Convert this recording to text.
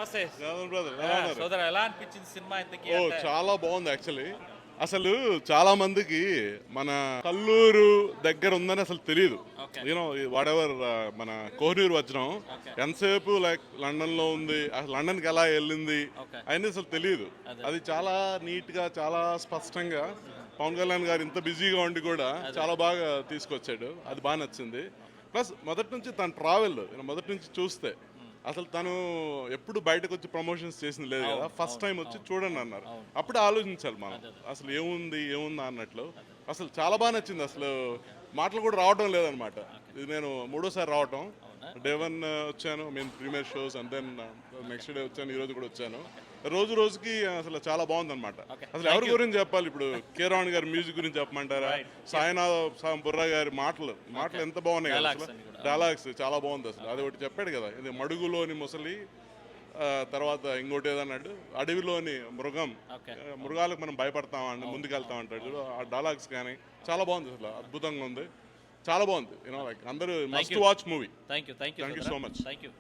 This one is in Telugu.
నమస్తే బ్రదర్ సోదర, ఎలా అనిపించింది సినిమా ఇంతకీ? ఓ చాలా బాగుంది యాక్చువల్లీ. అసలు చాలా మందికి మన కల్లూరు దగ్గర ఉందని అసలు తెలియదు. Okay. యూనో వాట్ ఎవర్ మన కోహినూరు వజ్రం Okay. ఎంతసేపు లైక్ లండన్ లో ఉంది, అసలు లండన్కి ఎలా వెళ్ళింది Okay. అయినా అసలు తెలియదు. అదే. అది చాలా నీట్ గా చాలా స్పష్టంగా పవన్ కళ్యాణ్ గారు ఇంత బిజీగా ఉండి కూడా చాలా బాగా తీసుకొచ్చాడు. అది బాగా నచ్చింది. ప్లస్ మొదటి నుంచి తన ట్రావెల్ మొదటి నుంచి చూస్తే అసలు తను ఎప్పుడు బయటకు వచ్చి ప్రమోషన్స్ చేసింది లేదు కదా. ఫస్ట్ టైం వచ్చి చూడండి అన్నారు. అప్పుడే ఆలోచించాలి మనం అసలు ఏముందా అన్నట్లు. అసలు చాలా బాగా నచ్చింది. అసలు మాటలు కూడా రావడం లేదనమాట. ఇది నేను మూడోసారి రావటం. డే 1 వచ్చాను, మేము premiere shows and then next day వచ్చాను, ఈ రోజు కూడా వచ్చాను. రోజుకి అసలు చాలా బాగుందన్నమాట. అసలు ఎవరి గురించి చెప్పాలి ఇప్పుడు? కీరవాణి గారి మ్యూజిక్ గురించి చెప్పమంటారా? సాయినాథ్ బుర్రా గారి మాటలు ఎంత బాగున్నాయి కదా. అసలు డైలాగ్స్ చాలా బాగుంది. అసలు అది ఒకటి చెప్పాడు కదా, ఇది మడుగులోని ముసలి, తర్వాత ఇంకోటి ఏదన్నాడు, అడవిలోని మృగం, మృగాలకు మనం భయపడతామండి ముందుకెళ్తాం అంటాడు. ఆ డైలాగ్స్ కానీ చాలా బాగుంది. అసలు అద్భుతంగా ఉంది, చాలా బాగుంది. లైక్ అందరూ must watch movie. Thank you so much. Thank you.